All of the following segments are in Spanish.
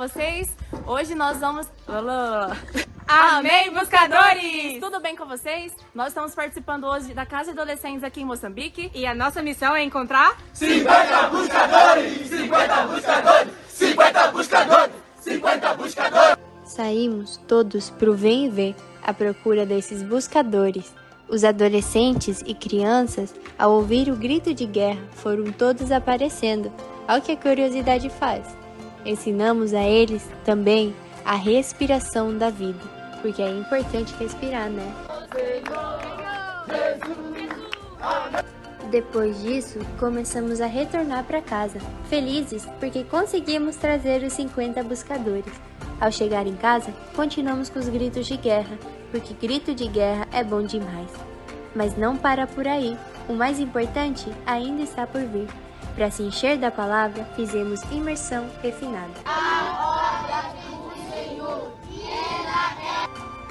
vocês? Hoje nós vamos... Amém, buscadores! Tudo bem com vocês? Nós estamos participando hoje da Casa de Adolescentes aqui em Moçambique. E a nossa missão é encontrar... 50 buscadores! 50 buscadores! 50 buscadores! 50 buscadores! Saímos todos pro Vem e Vê, à procura desses buscadores. Os adolescentes e crianças, ao ouvir o grito de guerra, foram todos aparecendo, ao que a curiosidade faz. Ensinamos a eles também a respiração da vida, porque é importante respirar, né? Depois disso, começamos a retornar para casa, felizes porque conseguimos trazer os 50 buscadores. Ao chegar em casa, continuamos com os gritos de guerra, porque grito de guerra é bom demais. Mas não para por aí, o mais importante ainda está por vir. Para se encher da palavra, fizemos imersão refinada.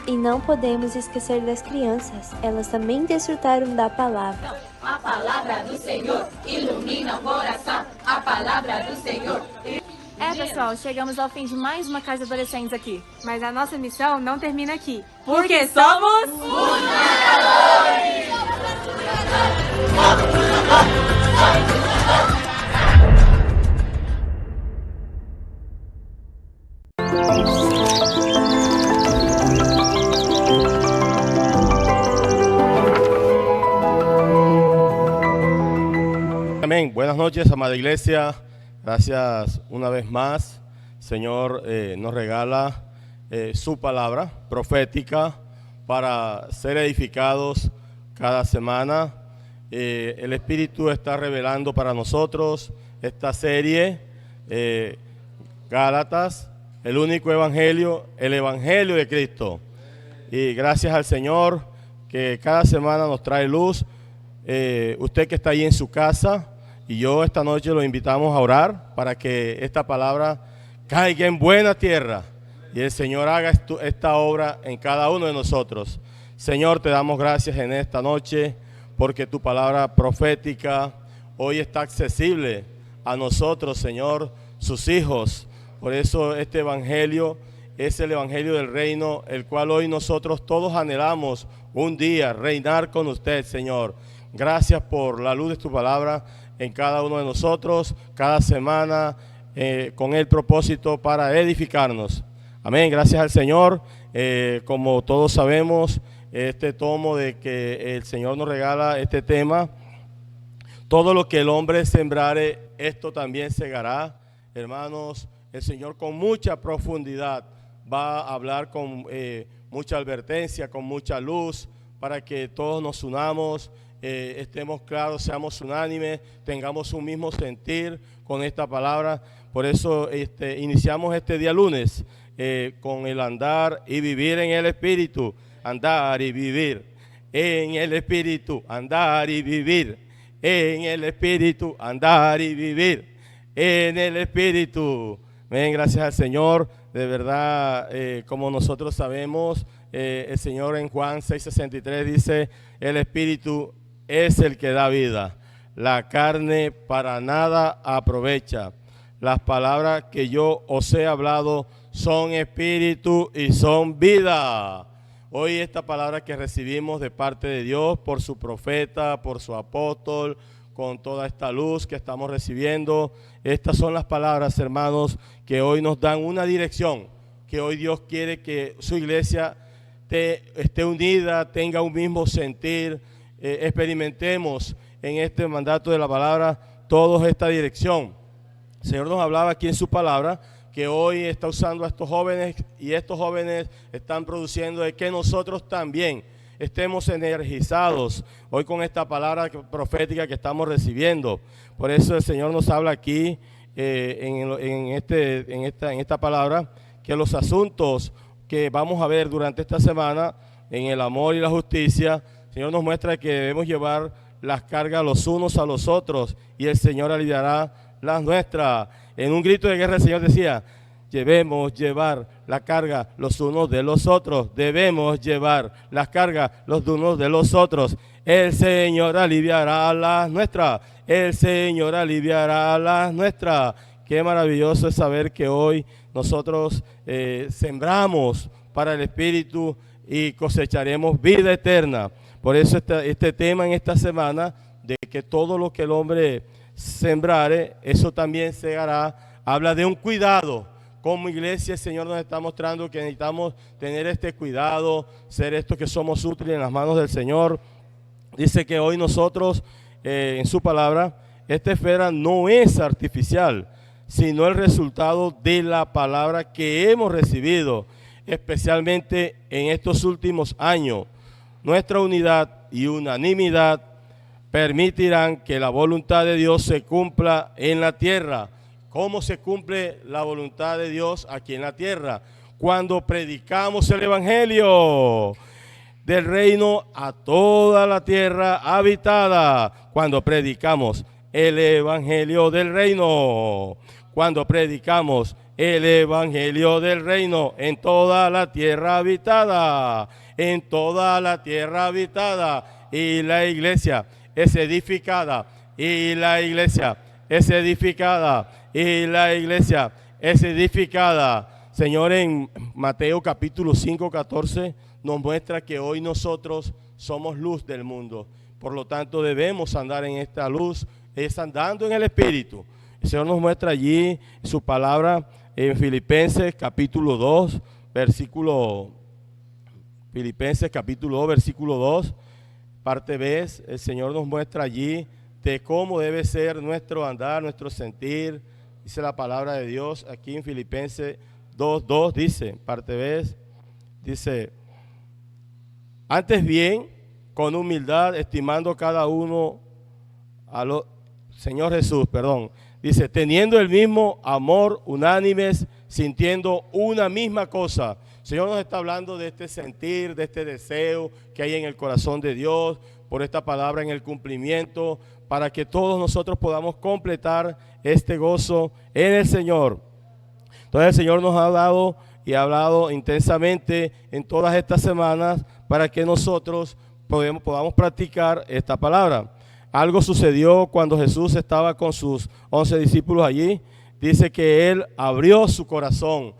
E não podemos esquecer das crianças, elas também desfrutaram da palavra. A palavra do Senhor ilumina o coração, a palavra do Senhor. Pessoal, chegamos ao fim de mais uma Casa de Adolescentes aqui. Mas a nossa missão não termina aqui. Porque somos... Amén. Buenas noches, amada iglesia. Gracias una vez más. Señor nos regala su palabra profética para ser edificados cada semana. El Espíritu está revelando para nosotros esta serie, Gálatas, el único evangelio, el evangelio de Cristo. Y gracias al Señor que cada semana nos trae luz. Usted que está ahí en su casa, y yo esta noche lo invitamos a orar para que esta palabra caiga en buena tierra y el Señor haga esta obra en cada uno de nosotros. Señor, te damos gracias en esta noche porque tu palabra profética hoy está accesible a nosotros, Señor, sus hijos. Por eso este evangelio es el evangelio del reino, el cual hoy nosotros todos anhelamos un día reinar con usted, Señor. Gracias por la luz de tu palabra en cada uno de nosotros, cada semana, con el propósito para edificarnos. Amén, gracias al Señor. Como todos sabemos, este tomo de que el Señor nos regala este tema, todo lo que el hombre sembrare, esto también segará. Hermanos, el Señor con mucha profundidad va a hablar con mucha advertencia, con mucha luz, para que todos nos unamos, estemos claros, seamos unánimes, tengamos un mismo sentir con esta palabra. Por eso iniciamos este día lunes con el andar y vivir en el Espíritu, andar y vivir en el Espíritu, andar y vivir en el Espíritu, andar y vivir en el Espíritu. Ven, gracias al Señor. De verdad, como nosotros sabemos, el Señor en Juan 6:63 dice, el Espíritu es el que da vida, la carne para nada aprovecha. Las palabras que yo os he hablado son espíritu y son vida. Hoy esta palabra que recibimos de parte de Dios por su profeta, por su apóstol, con toda esta luz que estamos recibiendo, estas son las palabras, hermanos, que hoy nos dan una dirección, que hoy Dios quiere que su iglesia esté unida, tenga un mismo sentir, experimentemos en este mandato de la palabra toda esta dirección. El Señor nos hablaba aquí en su palabra que hoy está usando a estos jóvenes y estos jóvenes están produciendo de que nosotros también estemos energizados hoy con esta palabra profética que estamos recibiendo. Por eso el Señor nos habla aquí en esta palabra que los asuntos que vamos a ver durante esta semana en el amor y la justicia, el Señor nos muestra que debemos llevar las cargas los unos a los otros y el Señor aliviará las nuestras. En un grito de guerra el Señor decía, debemos llevar la carga los unos de los otros, debemos llevar las cargas los unos de los otros. El Señor aliviará las nuestras, el Señor aliviará las nuestras. qué maravilloso es saber que hoy nosotros sembramos para el Espíritu y cosecharemos vida eterna. Por eso este tema en esta semana, de que todo lo que el hombre sembrare, eso también segará, habla de un cuidado. Como iglesia el Señor nos está mostrando que necesitamos tener este cuidado, ser estos que somos útiles en las manos del Señor. Dice que hoy nosotros, en su palabra, esta esfera no es artificial, sino el resultado de la palabra que hemos recibido, especialmente en estos últimos años. Nuestra unidad y unanimidad permitirán que la voluntad de Dios se cumpla en la tierra. ¿Cómo se cumple la voluntad de Dios aquí en la tierra? Cuando predicamos el evangelio del reino a toda la tierra habitada. Cuando predicamos el evangelio del reino. Cuando predicamos el evangelio del reino en toda la tierra habitada. En toda la tierra habitada. Y la iglesia es edificada. Y la iglesia es edificada. Y la iglesia es edificada. Señor, en Mateo capítulo 5, 14 nos muestra que hoy nosotros somos luz del mundo. Por lo tanto, debemos andar en esta luz, es andando en el Espíritu. El Señor nos muestra allí su palabra en Filipenses capítulo 2, versículo 2, parte B. El Señor nos muestra allí de cómo debe ser nuestro andar, nuestro sentir. Dice la palabra de Dios aquí en Filipenses 2:2, dice, parte B, dice, antes bien, con humildad, estimando cada uno a los, Señor Jesús, dice, teniendo el mismo amor, unánimes, sintiendo una misma cosa. El Señor nos está hablando de este sentir, de este deseo que hay en el corazón de Dios, por esta palabra en el cumplimiento, para que todos nosotros podamos completar este gozo en el Señor. Entonces el Señor nos ha dado y ha hablado intensamente en todas estas semanas para que nosotros podamos practicar esta palabra. Algo sucedió cuando Jesús estaba con sus 11 discípulos allí. Dice que Él abrió su corazón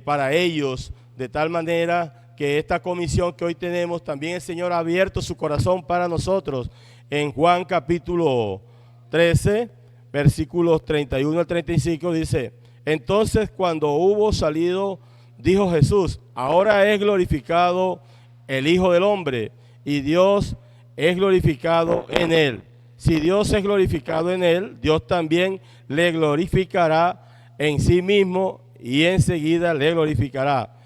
para ellos de tal manera que esta comisión que hoy tenemos, también el Señor ha abierto su corazón para nosotros. En Juan capítulo 13, versículos 31 al 35 dice, entonces cuando hubo salido, dijo Jesús, ahora es glorificado el Hijo del Hombre y Dios es glorificado en él. Si Dios es glorificado en él, Dios también le glorificará en sí mismo y enseguida le glorificará.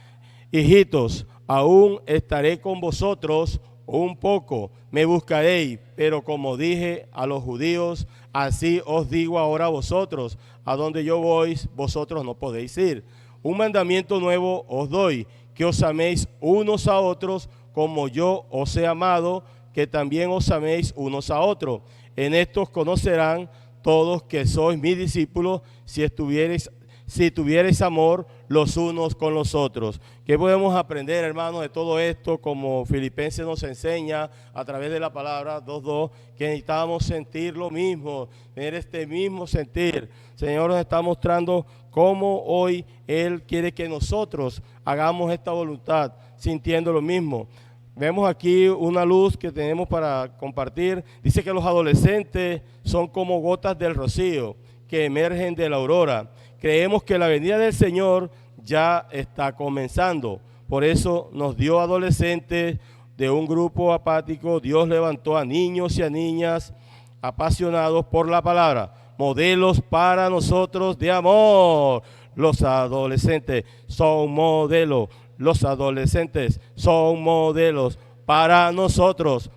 Hijitos, aún estaré con vosotros un poco, me buscaréis, pero como dije a los judíos, así os digo ahora a vosotros, a donde yo voy, vosotros no podéis ir. Un mandamiento nuevo os doy, que os améis unos a otros, como yo os he amado, que también os améis unos a otros. En estos conocerán todos que sois mis discípulos, si tuvierais amor los unos con los otros. ¿Qué podemos aprender, hermanos, de todo esto? Como Filipenses nos enseña a través de la palabra 2:2, que necesitamos sentir lo mismo, tener este mismo sentir. El Señor nos está mostrando cómo hoy Él quiere que nosotros hagamos esta voluntad, sintiendo lo mismo. Vemos aquí una luz que tenemos para compartir. Dice que los adolescentes son como gotas del rocío que emergen de la aurora. Creemos que la venida del Señor ya está comenzando. Por eso nos dio adolescentes de un grupo apático. Dios levantó a niños y a niñas apasionados por la palabra. Modelos para nosotros de amor. Los adolescentes son modelos. Los adolescentes son modelos para nosotros,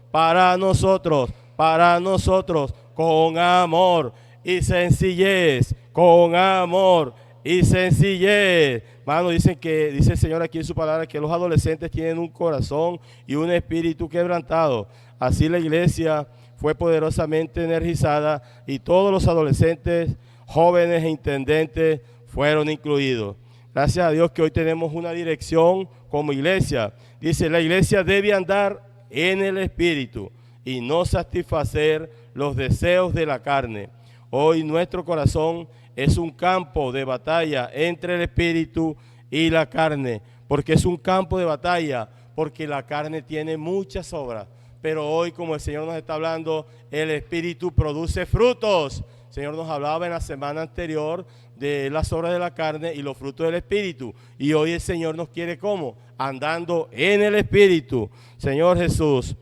con amor y sencillez, con amor y sencillez. Hermano, dice el Señor aquí en su palabra que los adolescentes tienen un corazón y un espíritu quebrantado. Así la iglesia fue poderosamente energizada y todos los adolescentes, jóvenes e intendentes fueron incluidos. Gracias a Dios que hoy tenemos una dirección como iglesia. Dice, la iglesia debe andar en el Espíritu y no satisfacer los deseos de la carne. Hoy nuestro corazón es un campo de batalla entre el espíritu y la carne. Porque es un campo de batalla, porque la carne tiene muchas obras. Pero hoy, como el Señor nos está hablando, el espíritu produce frutos. El Señor nos hablaba en la semana anterior de las obras de la carne y los frutos del espíritu. Y hoy el Señor nos quiere ¿cómo? Andando en el espíritu. Señor Jesús,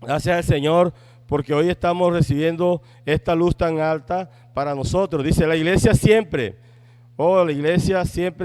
gracias al Señor porque hoy estamos recibiendo esta luz tan alta para nosotros. Dice, la iglesia siempre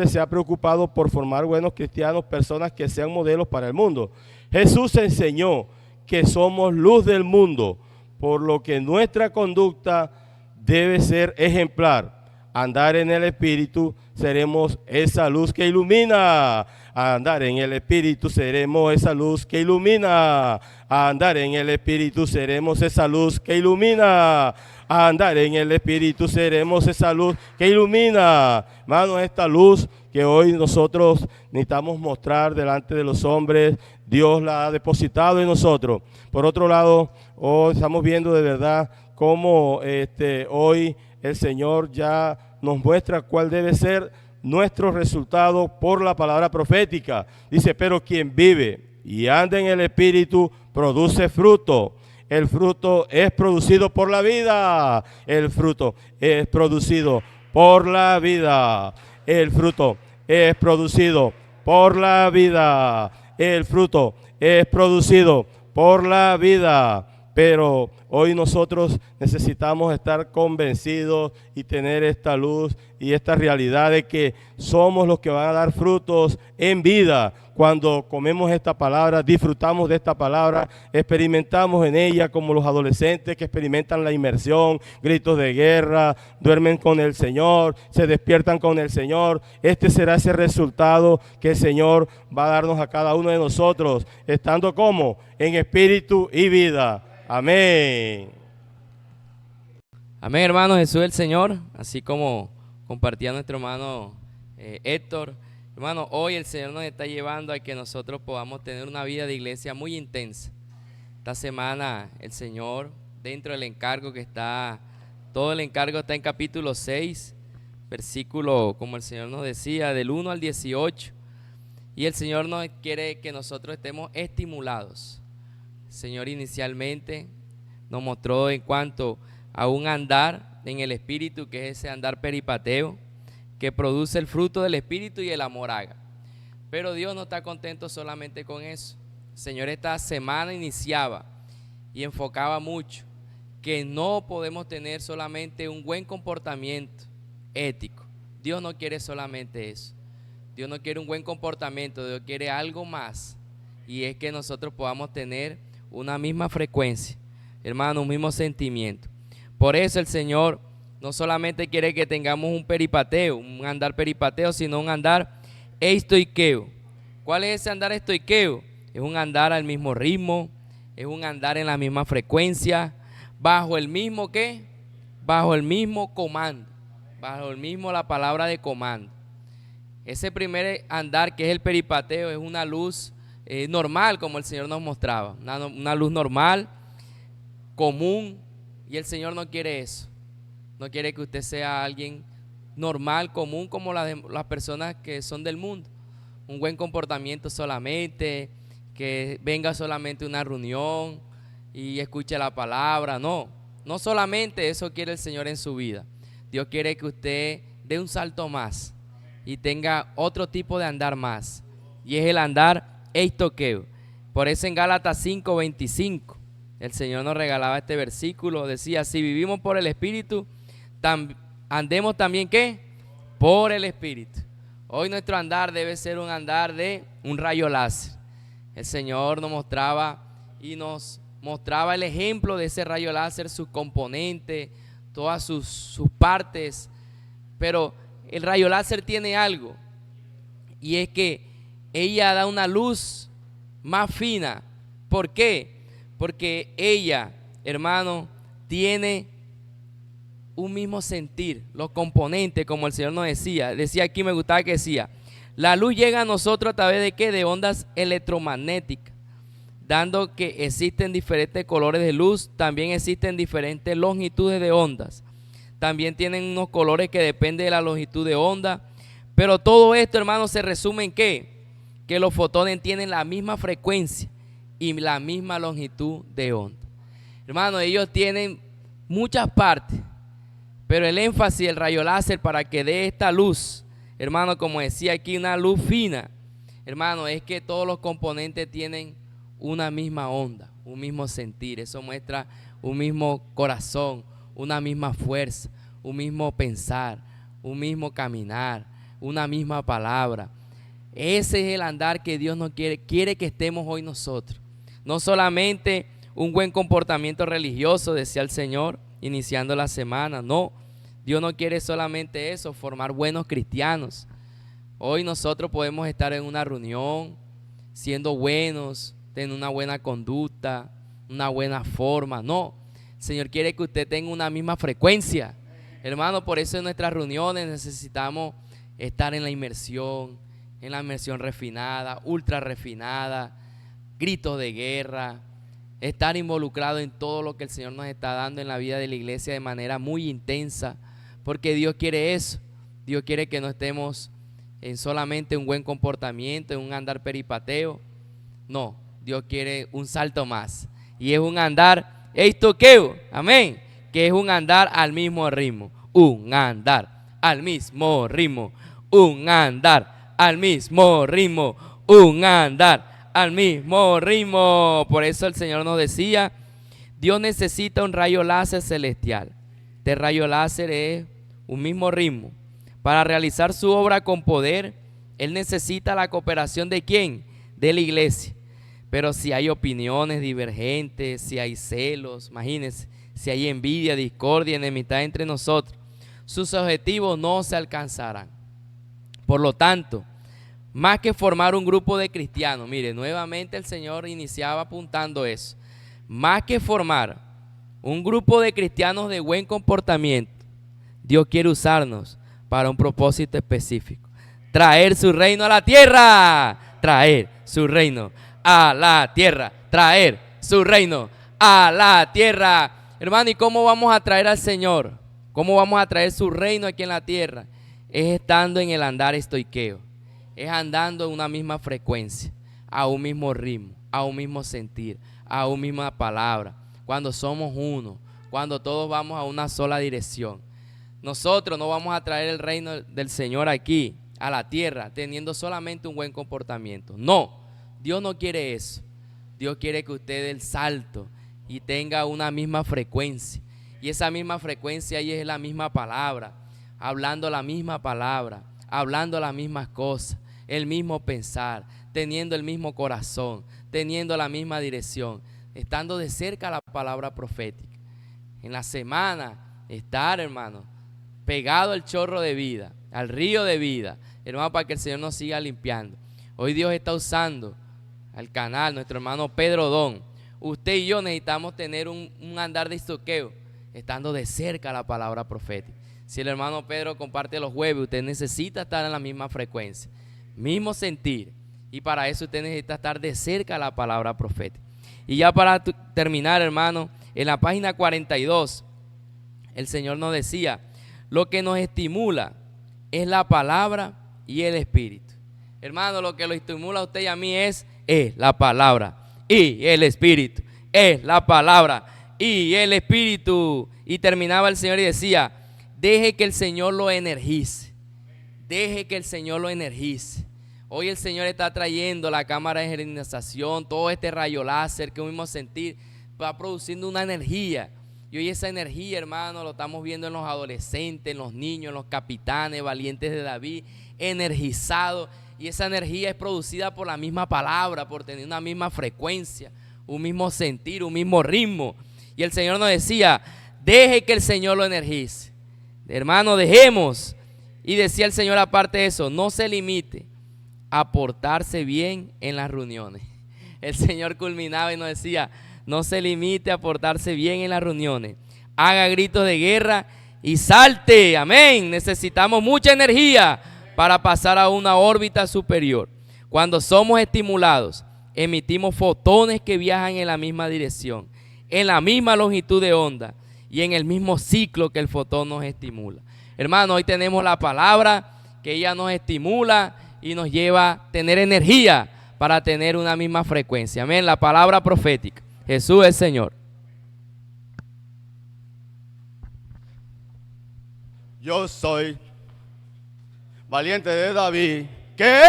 se ha preocupado por formar buenos cristianos, personas que sean modelos para el mundo. Jesús enseñó que somos luz del mundo, por lo que nuestra conducta debe ser ejemplar. Andar en el Espíritu, seremos esa luz que ilumina. Andar en el Espíritu, seremos esa luz que ilumina. Andar en el Espíritu, seremos esa luz que ilumina. Andar en el Espíritu, seremos esa luz que ilumina. Hermano, esta luz que hoy nosotros necesitamos mostrar delante de los hombres, Dios la ha depositado en nosotros. Por otro lado, hoy estamos viendo de verdad cómo hoy el Señor ya nos muestra cuál debe ser nuestro resultado por la palabra profética. Dice, pero quien vive y anda en el Espíritu produce fruto. El fruto es producido por la vida. El fruto es producido por la vida. El fruto es producido por la vida. El fruto es producido por la vida. Pero hoy nosotros necesitamos estar convencidos y tener esta luz y esta realidad de que somos los que van a dar frutos en vida. Cuando comemos esta palabra, disfrutamos de esta palabra, experimentamos en ella como los adolescentes que experimentan la inmersión, gritos de guerra, duermen con el Señor, se despiertan con el Señor. Este será ese resultado que el Señor va a darnos a cada uno de nosotros, estando como en espíritu y vida. Amén. Amén, hermano. Jesús el Señor, así como compartía nuestro hermano Héctor. Hermano, hoy el Señor nos está llevando a que nosotros podamos tener una vida de iglesia muy intensa. Esta semana el Señor, dentro del encargo que está, todo el encargo está en capítulo 6, versículo, como el Señor nos decía, del 1 al 18. Y el Señor nos quiere que nosotros estemos estimulados. El Señor inicialmente nos mostró en cuanto a un andar en el Espíritu, que es ese andar peripateo, que produce el fruto del Espíritu y el amor haga. Pero Dios no está contento solamente con eso. El Señor esta semana iniciaba y enfocaba mucho que no podemos tener solamente un buen comportamiento ético. Dios no quiere solamente eso. Dios no quiere un buen comportamiento, Dios quiere algo más. Y es que nosotros podamos tener una misma frecuencia, hermano, un mismo sentimiento. Por eso el Señor no solamente quiere que tengamos un peripateo, un andar peripateo, sino un andar estoiqueo. ¿Cuál es ese andar estoiqueo? Es un andar al mismo ritmo, es un andar en la misma frecuencia, bajo el mismo ¿qué? Bajo el mismo comando, bajo el mismo la palabra de comando. Ese primer andar que es el peripateo es una luz normal, como el Señor nos mostraba, una luz normal, común, y el Señor no quiere eso. No quiere que usted sea alguien normal, común, como las personas que son del mundo. Un buen comportamiento solamente, que venga solamente a una reunión y escuche la palabra. No solamente eso quiere el Señor en su vida. Dios quiere que usted dé un salto más y tenga otro tipo de andar más. Y es el andar estoiqueo. Por eso en Gálatas 5:25 el Señor nos regalaba este versículo. Decía, si vivimos por el Espíritu, andemos también ¿qué? Por el Espíritu. Hoy nuestro andar debe ser un andar de un rayo láser. El Señor nos mostraba y nos mostraba el ejemplo de ese rayo láser, sus componentes, todas sus partes. Pero el rayo láser tiene algo, y es que ella da una luz más fina. ¿Por qué? Porque ella, hermano, tiene un mismo sentir, los componentes, como el Señor nos decía. Decía aquí, me gustaba que decía, la luz llega a nosotros a través de ¿qué? De ondas electromagnéticas, dando que existen diferentes colores de luz, también existen diferentes longitudes de ondas. también tienen unos colores que dependen de la longitud de onda, pero todo esto, hermano, se resume en ¿qué? Que los fotones tienen la misma frecuencia y la misma longitud de onda. Hermano, ellos tienen muchas partes, pero el énfasis del rayo láser para que dé esta luz, hermano, como decía aquí, una luz fina, hermano, es que todos los componentes tienen una misma onda, un mismo sentir. Eso muestra un mismo corazón, una misma fuerza, un mismo pensar, un mismo caminar, una misma palabra. Ese es el andar que Dios nos quiere que estemos hoy nosotros. No solamente un buen comportamiento religioso, decía el Señor, iniciando la semana. No, Dios no quiere solamente eso, formar buenos cristianos. Hoy nosotros podemos estar en una reunión, siendo buenos, tener una buena conducta, una buena forma. No, el Señor quiere que usted tenga una misma frecuencia. Hermano, por eso en nuestras reuniones necesitamos estar en la inmersión refinada, ultra refinada, gritos de guerra, estar involucrado en todo lo que el Señor nos está dando en la vida de la iglesia de manera muy intensa, porque Dios quiere eso. Dios quiere que no estemos en solamente un buen comportamiento, en un andar peripateo. No, Dios quiere un salto más, y es un andar eistoqueo, amén, que es un andar al mismo ritmo, un andar al mismo ritmo, un andar al mismo ritmo, un andar al mismo ritmo. Por eso el Señor nos decía, Dios necesita un rayo láser celestial. Este rayo láser es un mismo ritmo. Para realizar su obra con poder, Él necesita la cooperación ¿de quién? De la iglesia. Pero si hay opiniones divergentes, si hay celos, imagínense, si hay envidia, discordia, enemistad entre nosotros, sus objetivos no se alcanzarán. Por lo tanto, más que formar un grupo de cristianos, mire, nuevamente el Señor iniciaba apuntando eso, más que formar un grupo de cristianos de buen comportamiento, Dios quiere usarnos para un propósito específico: traer su reino a la tierra, traer su reino a la tierra, traer su reino a la tierra. Hermano, ¿y cómo vamos a traer al Señor? ¿Cómo vamos a traer su reino aquí en la tierra? Es estando en el andar estoiqueo, es andando en una misma frecuencia, a un mismo ritmo, a un mismo sentir, a una misma palabra. Cuando somos uno, cuando todos vamos a una sola dirección. Nosotros no vamos a traer el reino del Señor aquí, a la tierra, teniendo solamente un buen comportamiento. No, Dios no quiere eso. Dios quiere que usted dé el salto y tenga una misma frecuencia. Y esa misma frecuencia ahí es la misma palabra, hablando la misma palabra, hablando las mismas cosas, el mismo pensar, teniendo el mismo corazón, teniendo la misma dirección, estando de cerca a la palabra profética. En la semana, estar, hermano, pegado al chorro de vida, al río de vida, hermano, para que el Señor nos siga limpiando. Hoy Dios está usando al canal, nuestro hermano Pedro Don. Usted y yo necesitamos tener un andar de estoqueo, estando de cerca a la palabra profética. Si el hermano Pedro comparte los jueves, usted necesita estar en la misma frecuencia, mismo sentir, y para eso usted necesita estar de cerca a la palabra profética. Y ya para terminar, hermano, en la página 42, el Señor nos decía, lo que nos estimula es la palabra y el espíritu. Hermano, lo que lo estimula a usted y a mí es la palabra y el espíritu, es la palabra y el espíritu. Y terminaba el Señor y decía, deje que el Señor lo energice, deje que el Señor lo energice. Hoy el Señor está trayendo la cámara de energización, todo este rayo láser que mismo sentir, va produciendo una energía. Y hoy esa energía, hermano, lo estamos viendo en los adolescentes, en los niños, en los capitanes, valientes de David, energizados. Y esa energía es producida por la misma palabra, por tener una misma frecuencia, un mismo sentir, un mismo ritmo. Y el Señor nos decía, deje que el Señor lo energice. Hermano, dejemos. Y decía el Señor aparte de eso, no se limite a portarse bien en las reuniones. El Señor culminaba y nos decía, no se limite a portarse bien en las reuniones. Haga gritos de guerra y salte. Amén. Necesitamos mucha energía para pasar a una órbita superior. Cuando somos estimulados, emitimos fotones que viajan en la misma dirección, en la misma longitud de onda, y en el mismo ciclo que el fotón nos estimula. Hermano, hoy tenemos la palabra que ella nos estimula y nos lleva a tener energía para tener una misma frecuencia. Amén, la palabra profética. Jesús es Señor. Yo soy valiente de David. ¿Qué?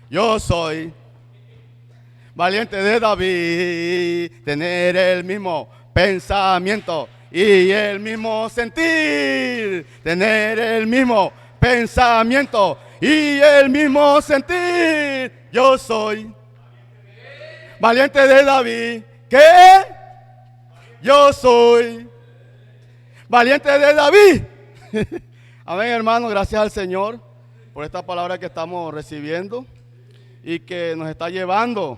Yo soy valiente de David. Tener el mismo pensamiento y el mismo sentir. Tener el mismo pensamiento y el mismo sentir. Yo soy valiente de David. ¿Qué? Yo soy valiente de David. Amén, hermano, gracias al Señor por esta palabra que estamos recibiendo y que nos está llevando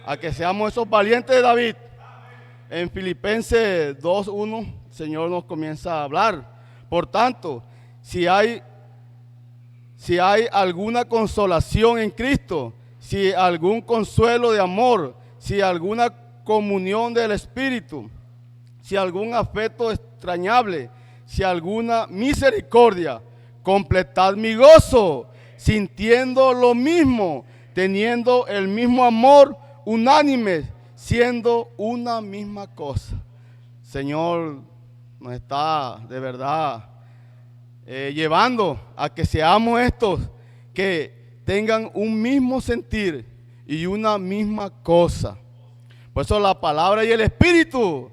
a que seamos esos valientes de David. En Filipenses 2:1, el Señor nos comienza a hablar. Por tanto, si hay alguna consolación en Cristo, si algún consuelo de amor, si alguna comunión del Espíritu, si algún afecto extrañable, si alguna misericordia, completad mi gozo, sintiendo lo mismo, teniendo el mismo amor, unánime, siendo una misma cosa. Señor nos está de verdad llevando a que seamos estos que tengan un mismo sentir y una misma cosa. Por eso la palabra y el Espíritu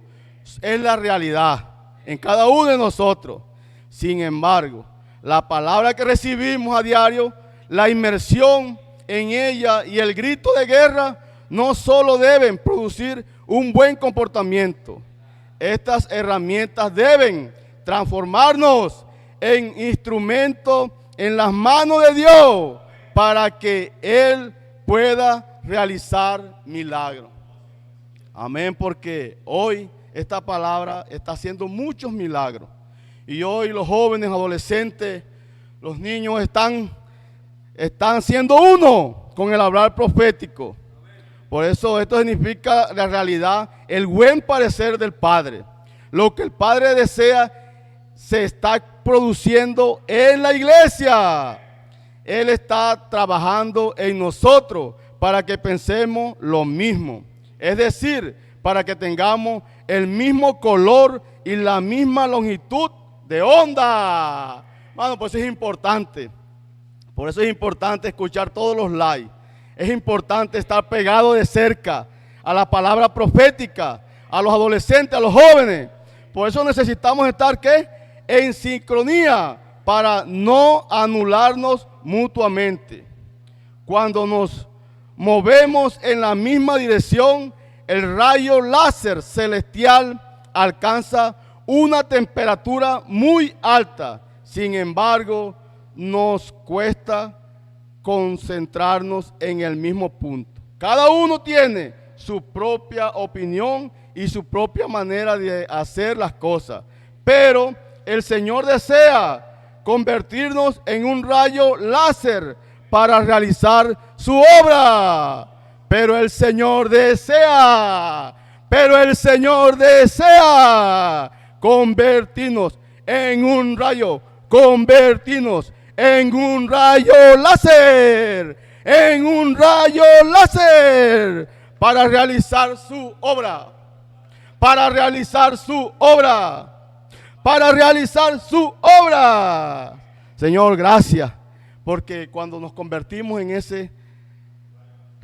es la realidad en cada uno de nosotros. Sin embargo, la palabra que recibimos a diario, la inmersión en ella y el grito de guerra no solo deben producir un buen comportamiento. Estas herramientas deben transformarnos en instrumentos en las manos de Dios para que Él pueda realizar milagros. Amén, porque hoy esta palabra está haciendo muchos milagros. Y hoy los jóvenes, adolescentes, los niños están siendo uno con el hablar profético. Por eso esto significa la realidad, el buen parecer del Padre. Lo que el Padre desea se está produciendo en la iglesia. Él está trabajando en nosotros para que pensemos lo mismo. Es decir, para que tengamos el mismo color y la misma longitud de onda. Bueno, pues es importante. Por eso es importante escuchar todos los lives. Es importante estar pegado de cerca a la palabra profética, a los adolescentes, a los jóvenes. Por eso necesitamos estar, ¿qué? En sincronía para no anularnos mutuamente. Cuando nos movemos en la misma dirección, el rayo láser celestial alcanza una temperatura muy alta. Sin embargo, nos cuesta concentrarnos en el mismo punto. Cada uno tiene su propia opinión y su propia manera de hacer las cosas. Pero el Señor desea convertirnos en un rayo láser para realizar su obra. Pero el Señor desea convertirnos en un rayo, en un rayo láser, para realizar su obra, Señor, gracias, porque cuando nos convertimos en ese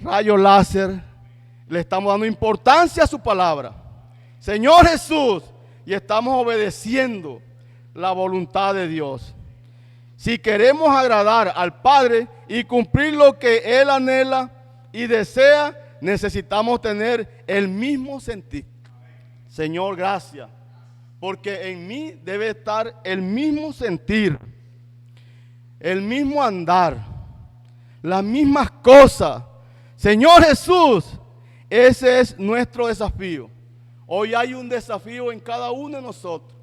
rayo láser, le estamos dando importancia a su palabra, Señor Jesús, y estamos obedeciendo la voluntad de Dios. Si queremos agradar al Padre y cumplir lo que Él anhela y desea, necesitamos tener el mismo sentir. Señor, gracias, porque en mí debe estar el mismo sentir, el mismo andar, las mismas cosas. Señor Jesús, ese es nuestro desafío. Hoy hay un desafío en cada uno de nosotros.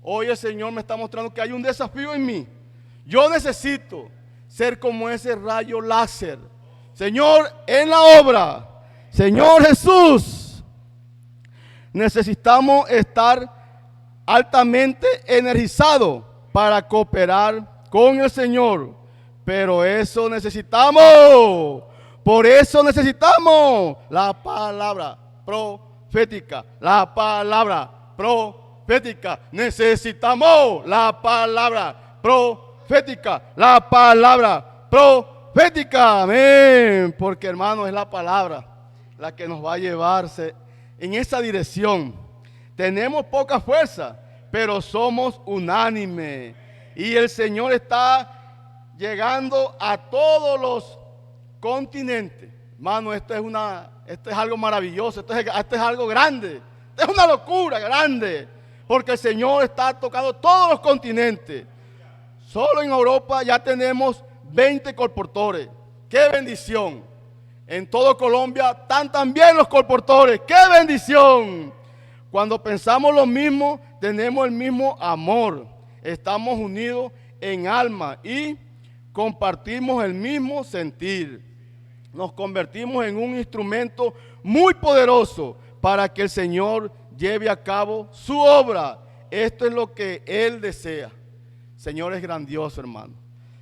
Hoy el Señor me está mostrando que hay un desafío en mí. Yo necesito ser como ese rayo láser. Señor, en la obra. Señor Jesús, necesitamos estar altamente energizados para cooperar con el Señor. Pero eso necesitamos. Por eso necesitamos la palabra profética. La palabra profética. Necesitamos la palabra profética. La palabra profética. Amén. Porque, hermano, es la palabra la que nos va a llevarse en esa dirección. Tenemos poca fuerza, pero somos unánimes. Y el Señor está llegando a todos los continentes. Hermano, esto es algo maravilloso, esto es algo grande. Esto es una locura grande. Porque el Señor está tocando todos los continentes. Solo en Europa ya tenemos 20 colportores. ¡Qué bendición! En todo Colombia están también los colportores. ¡Qué bendición! Cuando pensamos lo mismo, tenemos el mismo amor. Estamos unidos en alma y compartimos el mismo sentir. Nos convertimos en un instrumento muy poderoso para que el Señor lleve a cabo su obra. Esto es lo que Él desea. Señor es grandioso, hermano.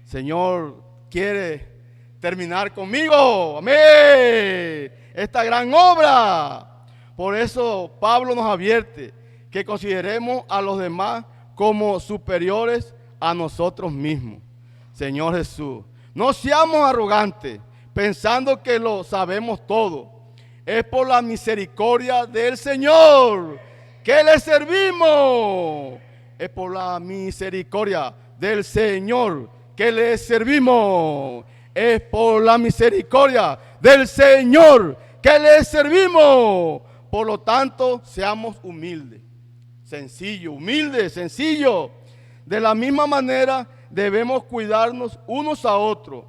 Señor quiere terminar conmigo. Amén. Esta gran obra. Por eso Pablo nos advierte que consideremos a los demás como superiores a nosotros mismos. Señor Jesús, no seamos arrogantes pensando que lo sabemos todo. Es por la misericordia del Señor que le servimos. Es por la misericordia del Señor que le servimos. Es por la misericordia del Señor que le servimos. Por lo tanto, seamos humildes, sencillo, humilde, sencillo. De la misma manera, debemos cuidarnos unos a otros.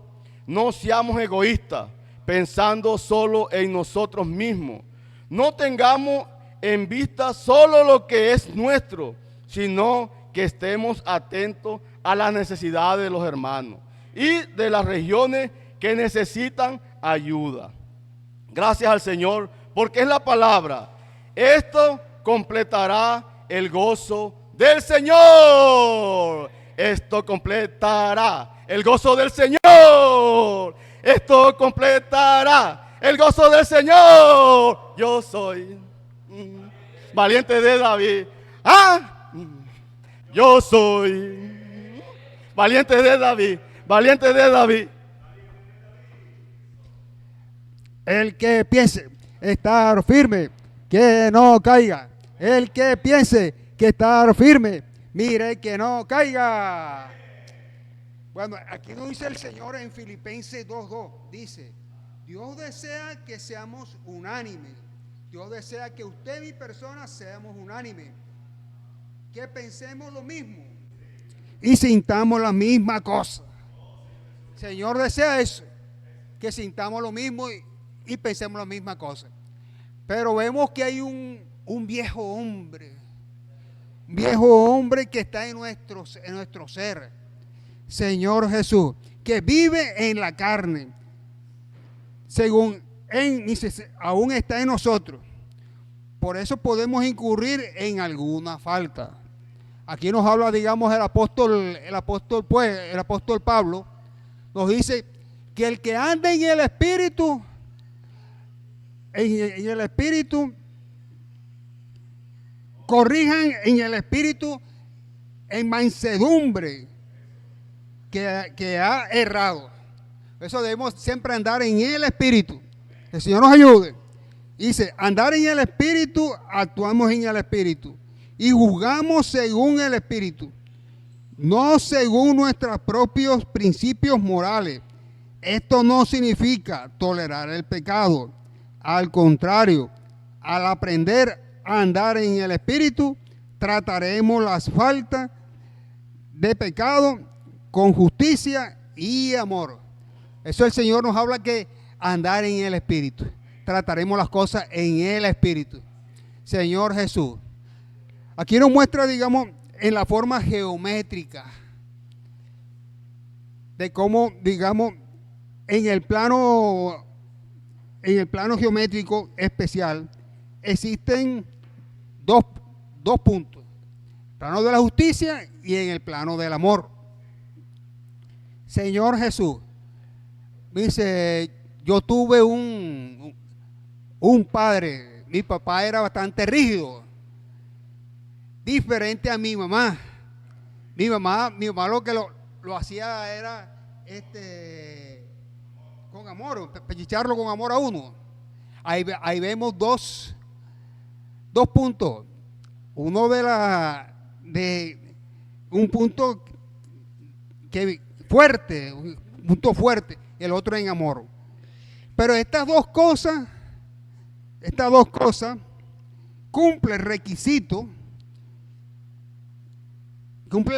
No seamos egoístas, pensando solo en nosotros mismos. No tengamos en vista solo lo que es nuestro, sino que estemos atentos a las necesidades de los hermanos y de las regiones que necesitan ayuda. Gracias al Señor, porque es la palabra. Esto completará el gozo del Señor. Esto completará el gozo del Señor. Esto completará el gozo del Señor. Yo soy valiente de David. Yo soy valiente de David. Valiente de David. El que piense estar firme, que no caiga. El que piense que estar firme, mire que no caiga. Bueno, aquí nos dice el Señor en Filipenses 2:2. Dice, Dios desea que seamos unánimes. Dios desea que usted y mi persona seamos unánimes. Que pensemos lo mismo y sintamos la misma cosa. El Señor desea eso, que sintamos lo mismo y pensemos la misma cosa. Pero vemos que hay un viejo hombre que está en nuestro ser, Señor Jesús, que vive en la carne, aún está en nosotros. Por eso podemos incurrir en alguna falta. Aquí nos habla, digamos, el apóstol Pablo, nos dice que el que anda en el Espíritu, corrijan en el Espíritu en mansedumbre que ha errado. Eso debemos siempre andar en el Espíritu. El Señor nos ayude. Dice, andar en el Espíritu, actuamos en el Espíritu y juzgamos según el Espíritu, no según nuestros propios principios morales. Esto no significa tolerar el pecado. Al contrario, al aprender a andar en el Espíritu, trataremos las faltas de pecado con justicia y amor. Eso el Señor nos habla, que andar en el Espíritu. Trataremos las cosas en el Espíritu. Señor Jesús. Aquí nos muestra, digamos, en la forma geométrica de cómo, digamos, en el plano geométrico especial existen dos puntos. plano de la justicia y en el plano del amor. Señor Jesús, dice, yo tuve un padre, mi papá era bastante rígido, diferente a mi mamá. Mi mamá lo que lo hacía era con amor, pellizcarlo con amor a uno. Ahí vemos dos puntos. Uno de un punto fuerte, un punto fuerte, el otro en amor. Pero estas dos cosas cumplen el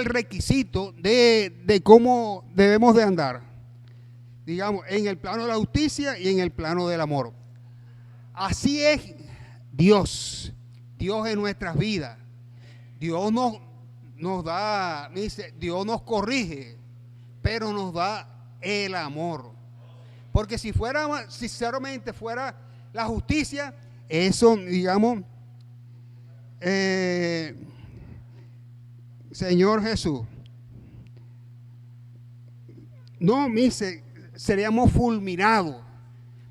requisito de cómo debemos de andar, digamos, en el plano de la justicia y en el plano del amor. Así es Dios en nuestras vidas. Dios nos da, dice, Dios nos corrige, pero nos da el amor. Porque si fuera, sinceramente fuera la justicia, eso, digamos, Señor Jesús, no, dice, seríamos fulminados,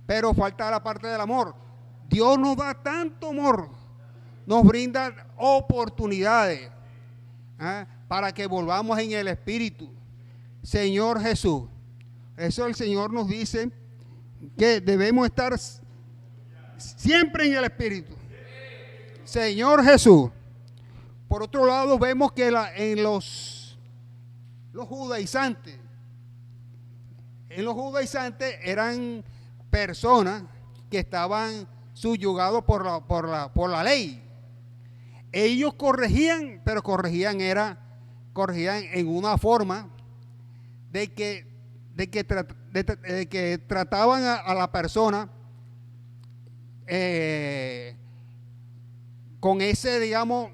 pero falta la parte del amor. Dios nos da tanto amor, nos brinda oportunidades para que volvamos en el Espíritu. Señor Jesús, eso el Señor nos dice que debemos estar siempre en el Espíritu. Señor Jesús. Por otro lado, vemos que en los judaizantes, eran personas que estaban subyugados por la ley. Ellos corregían, pero corregían en una forma de que trataban a la persona con ese, digamos,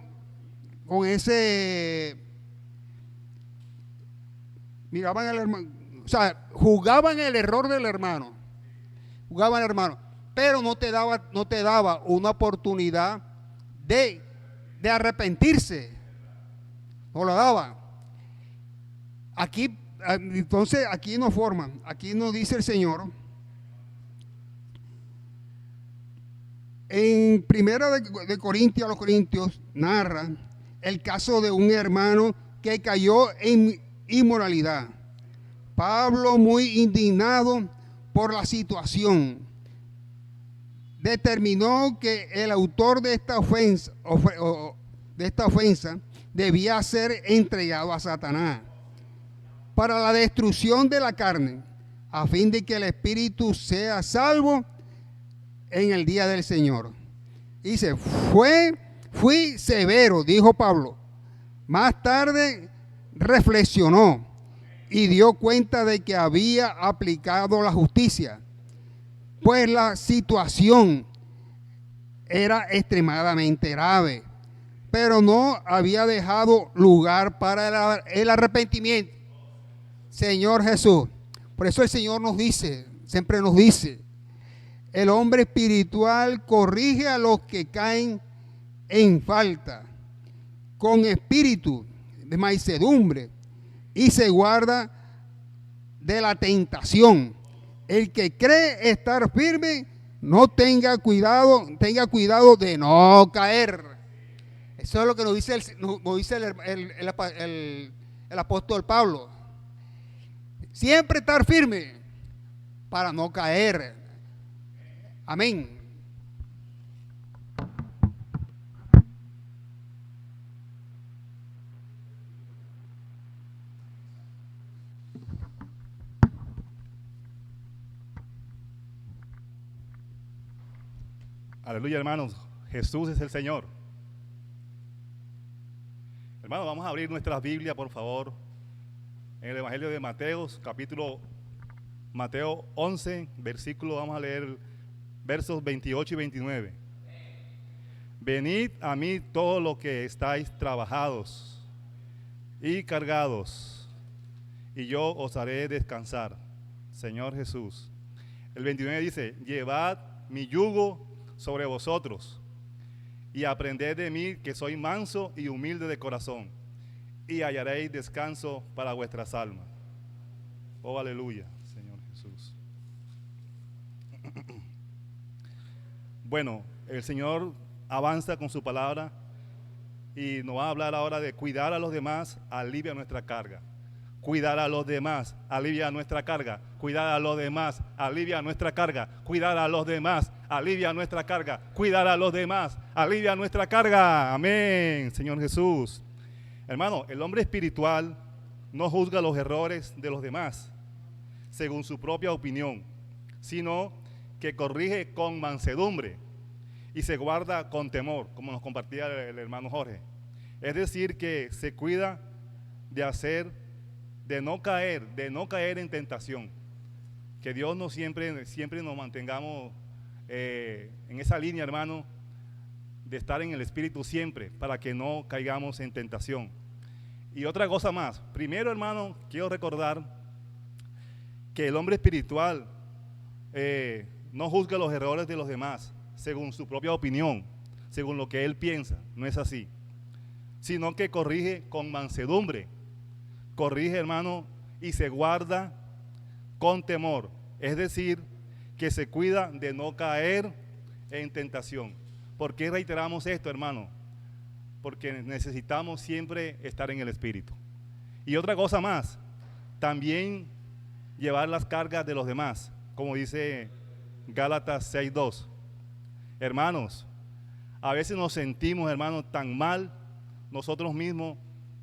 miraban al hermano, o sea, juzgaban el error del hermano, pero no te daba una oportunidad de arrepentirse, no la daba. Aquí, entonces, aquí nos forman, aquí nos dice el Señor, en Primera de Corintios a los Corintios narra el caso de un hermano que cayó en inmoralidad. Pablo, muy indignado por la situación, determinó que el autor de esta ofensa debía ser entregado a Satanás para la destrucción de la carne, a fin de que el espíritu sea salvo en el día del Señor. Dice, fui severo, dijo Pablo. Más tarde reflexionó y dio cuenta de que había aplicado la justicia, pues la situación era extremadamente grave, pero no había dejado lugar para el arrepentimiento. Señor Jesús, por eso el Señor nos dice, siempre nos dice, el hombre espiritual corrige a los que caen en falta, con espíritu de mansedumbre, y se guarda de la tentación. El que cree estar firme, tenga cuidado de no caer. Eso es lo que nos dice el apóstol Pablo. Siempre estar firme para no caer. Amén. Aleluya, hermanos. Jesús es el Señor. Hermanos, vamos a abrir nuestras Biblias, por favor, en el Evangelio de Mateo, Mateo 11, versículo, vamos a leer versos 28 y 29. Venid a mí todos los que estáis trabajados y cargados, y yo os haré descansar. Señor Jesús. El 29 dice, llevad mi yugo sobre vosotros y aprended de mí, que soy manso y humilde de corazón, y hallaréis descanso para vuestras almas. Oh, aleluya, Señor Jesús. Bueno, el Señor avanza con su palabra y nos va a hablar ahora de cuidar a los demás, alivia nuestra carga. Cuidar a los demás, alivia nuestra carga. Cuidar a los demás, alivia nuestra carga. Cuidar a los demás, alivia nuestra carga. Cuidar a los demás, alivia nuestra carga. Amén, Señor Jesús. Hermano, el hombre espiritual no juzga los errores de los demás según su propia opinión, sino que corrige con mansedumbre y se guarda con temor, como nos compartía el hermano Jorge. Es decir, que se cuida de no caer en tentación. Que Dios nos siempre nos mantengamos en esa línea, hermano, de estar en el Espíritu siempre, para que no caigamos en tentación. Y otra cosa más, primero, hermano, quiero recordar que el hombre espiritual no juzga los errores de los demás según su propia opinión, según lo que él piensa. No es así, sino que corrige con mansedumbre. Corrige, hermano, y se guarda con temor. Es decir, que se cuida de no caer en tentación. ¿Por qué reiteramos esto, hermano? Porque necesitamos siempre estar en el Espíritu. Y otra cosa más, también llevar las cargas de los demás, como dice Gálatas 6:2. Hermanos, a veces nos sentimos, hermanos, tan mal nosotros mismos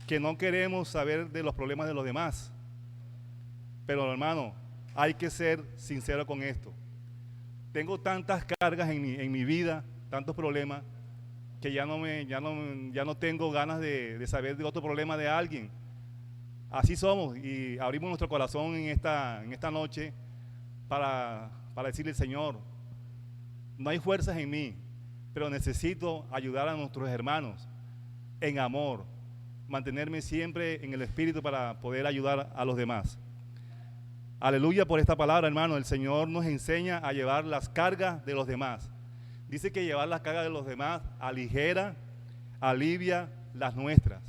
que no queremos saber de los problemas de los demás. Pero, hermano, hay que ser sincero con esto. Tengo tantas cargas en mi vida, tantos problemas, que ya no tengo ganas de saber de otro problema de alguien. Así somos, y abrimos nuestro corazón en esta noche para decirle: Señor, no hay fuerzas en mí, pero necesito ayudar a nuestros hermanos en amor, mantenerme siempre en el Espíritu para poder ayudar a los demás. Aleluya por esta palabra, hermano. El Señor nos enseña a llevar las cargas de los demás. Dice que llevar las cargas de los demás aligera, alivia las nuestras.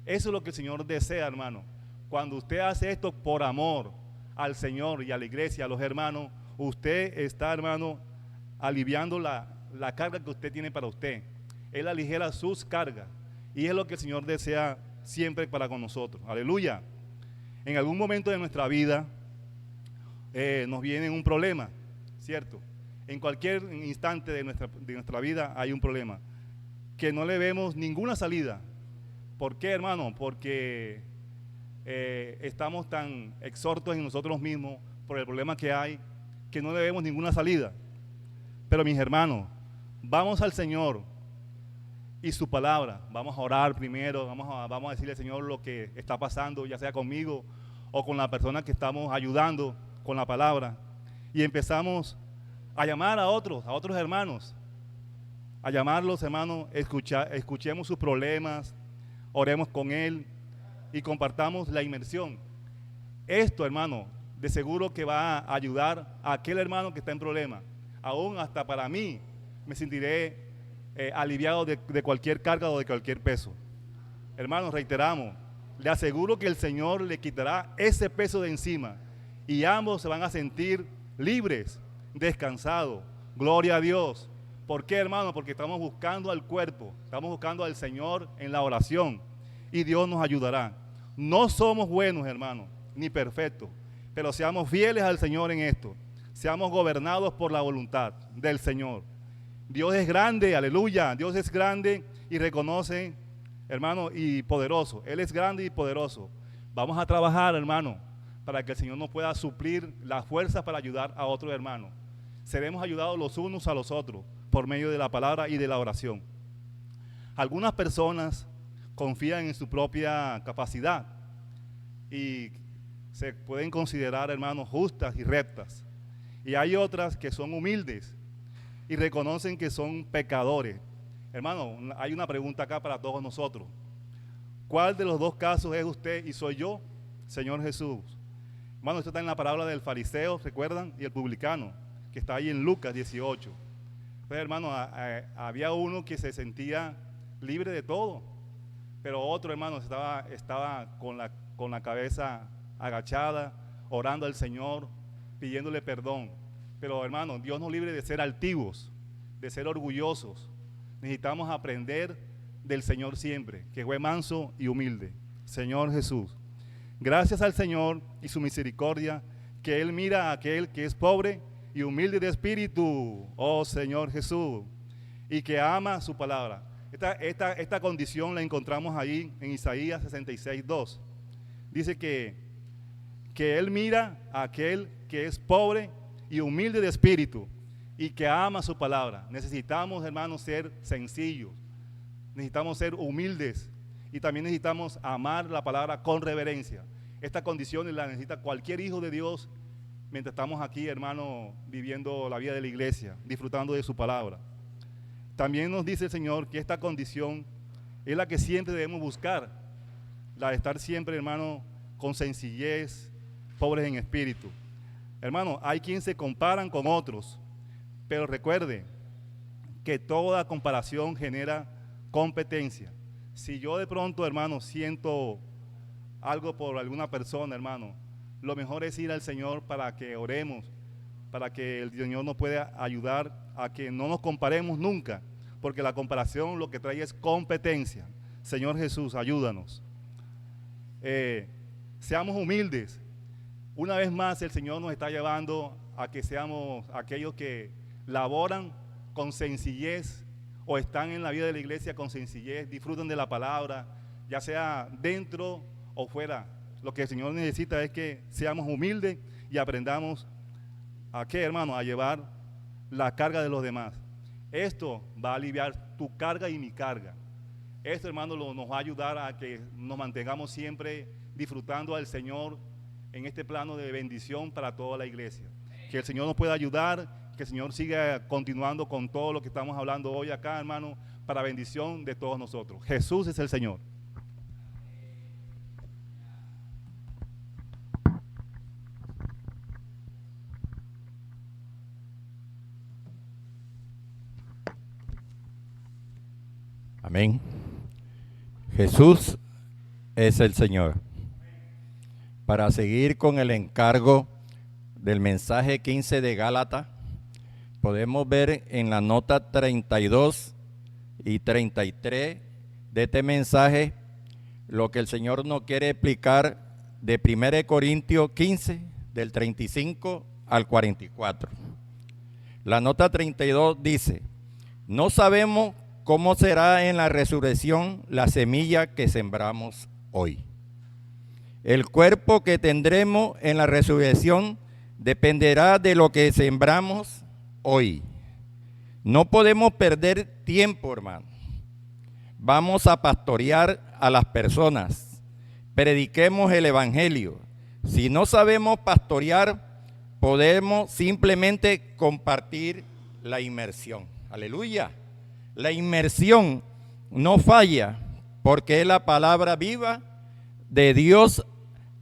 Eso es lo que el Señor desea, hermano. Cuando usted hace esto por amor al Señor y a la iglesia, a los hermanos, usted está, hermano, aliviando la carga que usted tiene para usted. Él aligera sus cargas. Y es lo que el Señor desea siempre para con nosotros. Aleluya. En algún momento de nuestra vida nos viene un problema, ¿cierto? En cualquier instante de nuestra vida hay un problema que no le vemos ninguna salida. ¿Por qué, hermano? Porque estamos tan exhortos en nosotros mismos por el problema que hay, que no le vemos ninguna salida. Pero, mis hermanos, vamos al Señor y su palabra. Vamos a orar primero, vamos a decirle al Señor lo que está pasando, ya sea conmigo o con la persona que estamos ayudando con la palabra. Y empezamos a llamar a otros hermanos, a llamarlos, hermanos, escuchemos sus problemas, oremos con él y compartamos la inmersión. Esto, hermano, de seguro que va a ayudar a aquel hermano que está en problema. Aún hasta para mí me sentiré aliviado de cualquier carga o de cualquier peso. Hermanos, reiteramos, le aseguro que el Señor le quitará ese peso de encima y ambos se van a sentir libres, descansados. Gloria a Dios. ¿Por qué, hermano? Porque estamos buscando al cuerpo, estamos buscando al Señor en la oración y Dios nos ayudará. No somos buenos, hermano, ni perfectos, pero seamos fieles al Señor en esto. Seamos gobernados por la voluntad del Señor. Dios es grande, aleluya. Dios es grande y reconoce, hermano, y poderoso. Él es grande y poderoso. Vamos a trabajar, hermano, para que el Señor nos pueda suplir las fuerzas para ayudar a otros hermanos. Seremos ayudados los unos a los otros por medio de la palabra y de la oración. Algunas personas confían en su propia capacidad y se pueden considerar, hermanos, justas y rectas. Y hay otras que son humildes y reconocen que son pecadores. Hermano, hay una pregunta acá para todos nosotros. ¿Cuál de los dos casos es usted y soy yo? Señor Jesús. Hermano, esto está en la parábola del fariseo, ¿recuerdan? Y el publicano, que está ahí en Lucas 18. Pues hermano, había uno que se sentía libre de todo, pero otro hermano estaba con la cabeza agachada, orando al Señor, pidiéndole perdón. Pero hermano, Dios nos libre de ser altivos, de ser orgullosos. Necesitamos aprender del Señor siempre, que fue manso y humilde. Señor Jesús, gracias al Señor y su misericordia, que Él mira a aquel que es pobre y humilde de espíritu, oh Señor Jesús, y que ama su palabra. Esta condición la encontramos ahí en Isaías 66:2. Dice que Él mira a aquel que es pobre y humilde de espíritu y que ama su palabra. Necesitamos, hermanos, ser sencillos, necesitamos ser humildes y también necesitamos amar la palabra con reverencia. Esta condición la necesita cualquier hijo de Dios mientras estamos aquí, hermano, viviendo la vida de la iglesia, disfrutando de su palabra. También nos dice el Señor que esta condición es la que siempre debemos buscar, la de estar siempre, hermano, con sencillez, pobres en espíritu. Hermano, hay quienes se comparan con otros, pero recuerde que toda comparación genera competencia. Si yo de pronto, hermano, siento algo por alguna persona, hermano, lo mejor es ir al Señor para que oremos, para que el Señor nos pueda ayudar a que no nos comparemos nunca, porque la comparación lo que trae es competencia. Señor Jesús, ayúdanos. Seamos humildes. Una vez más el Señor nos está llevando a que seamos aquellos que laboran con sencillez o están en la vida de la iglesia con sencillez, disfrutan de la palabra, ya sea dentro o fuera. Lo que el Señor necesita es que seamos humildes y aprendamos a qué, hermano, a llevar la carga de los demás. Esto va a aliviar tu carga y mi carga. Esto, hermano, nos va a ayudar a que nos mantengamos siempre disfrutando al Señor en este plano de bendición para toda la iglesia. Que el Señor nos pueda ayudar, que el Señor siga continuando con todo lo que estamos hablando hoy acá, hermano, para bendición de todos nosotros. Jesús es el Señor. Amén. Jesús es el Señor. Para seguir con el encargo del mensaje 15 de Gálatas, podemos ver en la nota 32 y 33 de este mensaje lo que el Señor nos quiere explicar de 1 Corintios 15, del 35 al 44. La nota 32 dice: no sabemos cómo será en la resurrección la semilla que sembramos hoy. El cuerpo que tendremos en la resurrección dependerá de lo que sembramos hoy. No podemos perder tiempo, hermano. Vamos a pastorear a las personas. Prediquemos el evangelio. Si no sabemos pastorear, podemos simplemente compartir la inmersión. Aleluya. La inmersión no falla porque es la palabra viva de Dios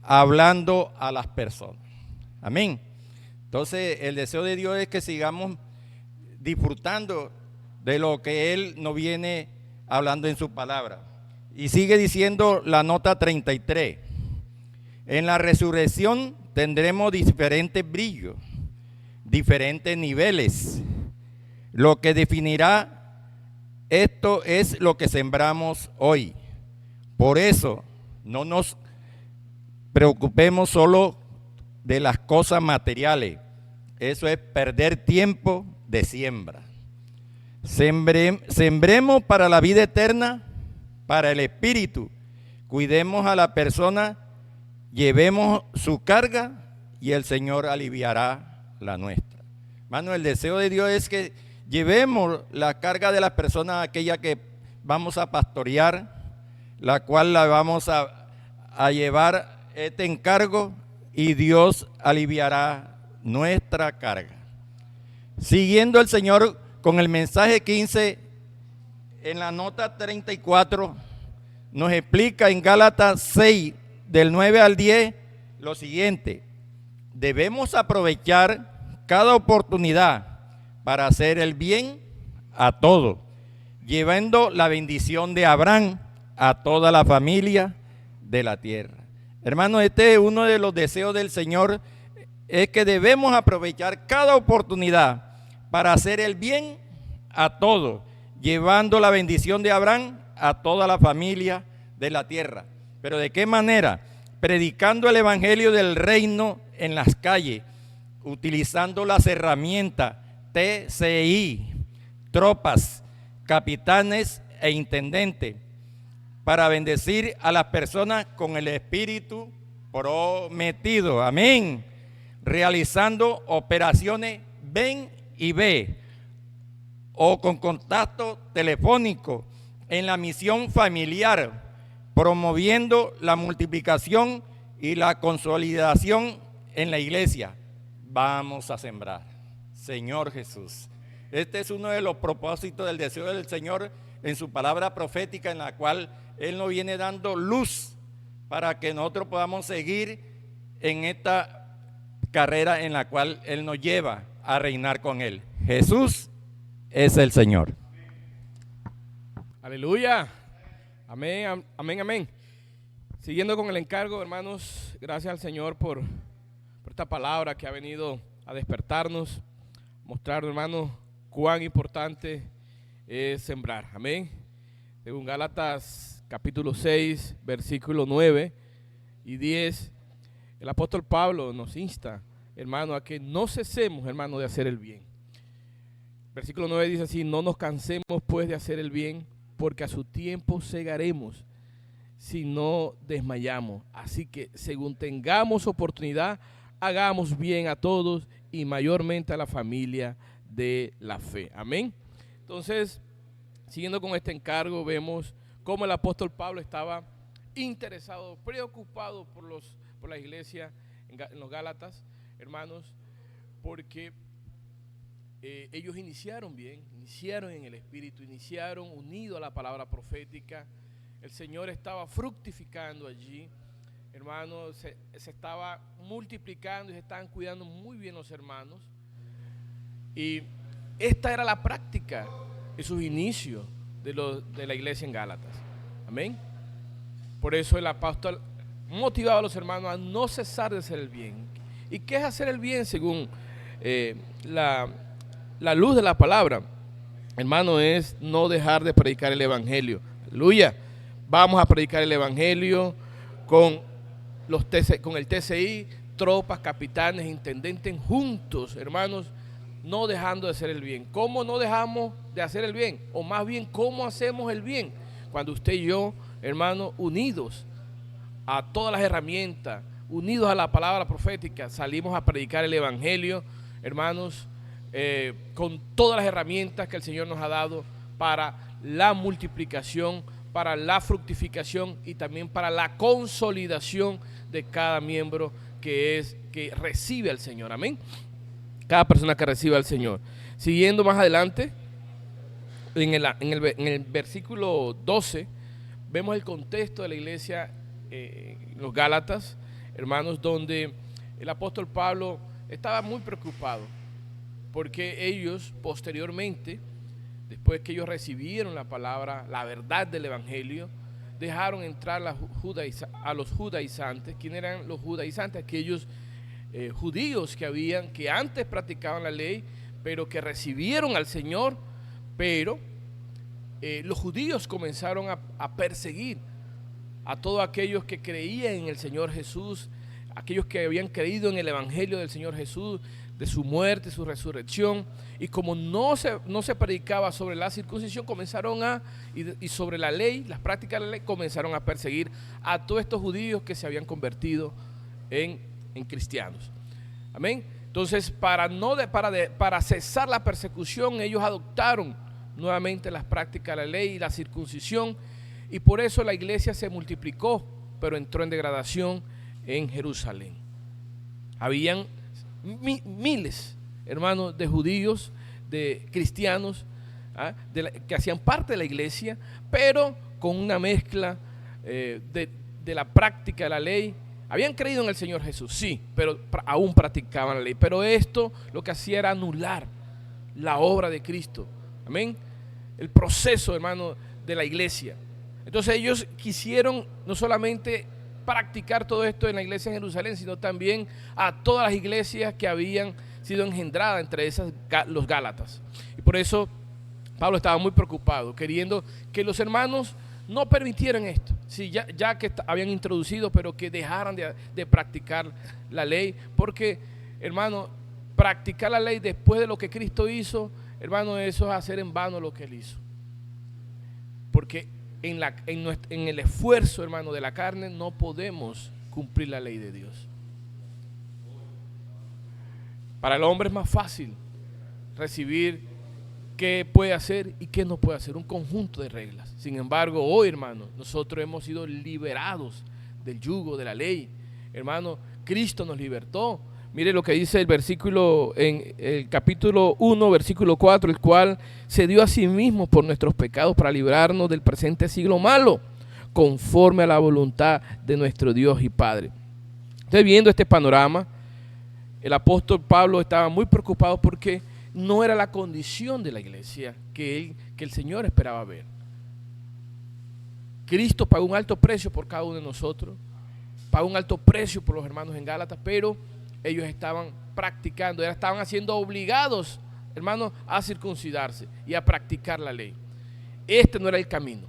hablando a las personas. Amén. Entonces, el deseo de Dios es que sigamos disfrutando de lo que Él nos viene hablando en su palabra. Y sigue diciendo la nota 33. En la resurrección tendremos diferentes brillos, diferentes niveles. Lo que definirá esto es lo que sembramos hoy. Por eso, no nos preocupemos solo de las cosas materiales. Eso es perder tiempo de siembra. Sembremos para la vida eterna, para el espíritu. Cuidemos a la persona, llevemos su carga y el Señor aliviará la nuestra. Hermano, el deseo de Dios es que llevemos la carga de las personas, aquella que vamos a pastorear, la cual la vamos a llevar este encargo y Dios aliviará nuestra carga. Siguiendo el Señor con el mensaje 15, en la nota 34, nos explica en Gálatas 6, del 9 al 10, lo siguiente: debemos aprovechar cada oportunidad para hacer el bien a todo, llevando la bendición de Abraham a toda la familia de la tierra. Hermano, este es uno de los deseos del Señor, es que debemos aprovechar cada oportunidad para hacer el bien a todos, llevando la bendición de Abraham a toda la familia de la tierra. ¿Pero de qué manera? Predicando el evangelio del reino en las calles, utilizando las herramientas TCI, tropas, capitanes e intendentes, para bendecir a las personas con el Espíritu prometido. Amén. Realizando operaciones ven y ve, o con contacto telefónico en la misión familiar, promoviendo la multiplicación y la consolidación en la iglesia. Vamos a sembrar. Señor Jesús. Este es uno de los propósitos del deseo del Señor en su palabra profética, en la cual Él nos viene dando luz para que nosotros podamos seguir en esta carrera en la cual Él nos lleva a reinar con Él. Jesús es el Señor. Aleluya. Amén, amén, amén. Siguiendo con el encargo, hermanos, gracias al Señor por esta palabra que ha venido a despertarnos, mostrar, hermanos, cuán importante es sembrar. Amén. Según Gálatas capítulo 6, versículo 9 y 10, el apóstol Pablo nos insta, hermano, a que no cesemos, hermano, de hacer el bien. Versículo 9 dice así: no nos cansemos pues de hacer el bien, porque a su tiempo segaremos si no desmayamos. Así que según tengamos oportunidad, hagamos bien a todos y mayormente a la familia de la fe. Amén. Entonces, siguiendo con este encargo, vemos cómo el apóstol Pablo estaba interesado, preocupado por la iglesia en los Gálatas, hermanos, porque ellos iniciaron bien, iniciaron en el Espíritu, iniciaron unido a la palabra profética. El Señor estaba fructificando allí, hermanos, se estaba multiplicando y se estaban cuidando muy bien los hermanos. Y esta era la práctica de sus inicios de la iglesia en Gálatas. Amén. Por eso el apóstol motivaba a los hermanos a no cesar de hacer el bien. ¿Y qué es hacer el bien según la luz de la palabra? Hermano, es no dejar de predicar el evangelio. Aleluya. Vamos a predicar el evangelio con el TCI, tropas, capitanes, intendentes juntos, hermanos, no dejando de hacer el bien. ¿Cómo no dejamos de hacer el bien? O más bien, ¿cómo hacemos el bien? Cuando usted y yo, hermanos, unidos a todas las herramientas, unidos a la palabra profética, salimos a predicar el evangelio, hermanos, con todas las herramientas que el Señor nos ha dado para la multiplicación, para la fructificación y también para la consolidación de cada miembro que recibe al Señor. Amén. Cada persona que recibe al Señor. Siguiendo más adelante, en el versículo 12, vemos el contexto de la iglesia en los Gálatas, hermanos, donde el apóstol Pablo estaba muy preocupado, porque ellos posteriormente, después que ellos recibieron la palabra, la verdad del evangelio, dejaron entrar a los judaizantes. ¿Quién eran los judaizantes? Aquellos judíos que antes practicaban la ley, pero que recibieron al Señor, pero los judíos comenzaron a perseguir a todos aquellos que creían en el Señor Jesús, aquellos que habían creído en el evangelio del Señor Jesús, de su muerte, su resurrección. Y como no se predicaba sobre la circuncisión, y sobre la ley, las prácticas de la ley, comenzaron a perseguir a todos estos judíos que se habían convertido en cristianos. Amén. Entonces, para cesar la persecución, ellos adoptaron nuevamente las prácticas de la ley y la circuncisión, y por eso la iglesia se multiplicó, pero entró en degradación en Jerusalén. Habían miles, hermanos, de judíos, de cristianos, que hacían parte de la iglesia, pero con una mezcla de la práctica de la ley. Habían creído en el Señor Jesús, sí, pero aún practicaban la ley. Pero esto lo que hacía era anular la obra de Cristo Amén. El proceso, hermano, de la iglesia. Entonces ellos quisieron no solamente practicar todo esto en la iglesia en Jerusalén, sino también a todas las iglesias que habían sido engendradas, entre esas los Gálatas. Y por eso Pablo estaba muy preocupado, queriendo que los hermanos no permitieran esto, sí, ya que habían introducido, pero que dejaran de practicar la ley, porque, hermano, practicar la ley después de lo que Cristo hizo, hermano, eso es hacer en vano lo que Él hizo. Porque en el esfuerzo, hermano, de la carne no podemos cumplir la ley de Dios. Para el hombre es más fácil recibir qué puede hacer y qué no puede hacer, un conjunto de reglas. Sin embargo, hoy, hermano, nosotros hemos sido liberados del yugo de la ley. Hermano, Cristo nos libertó. Mire lo que dice el versículo, en el capítulo 1, versículo 4, el cual se dio a sí mismo por nuestros pecados para librarnos del presente siglo malo, conforme a la voluntad de nuestro Dios y Padre. Entonces, viendo este panorama, el apóstol Pablo estaba muy preocupado porque no era la condición de la iglesia que el Señor esperaba ver. Cristo pagó un alto precio por cada uno de nosotros, pagó un alto precio por los hermanos en Gálatas, pero ellos estaban practicando, estaban siendo obligados, hermanos, a circuncidarse y a practicar la ley. Este no era el camino.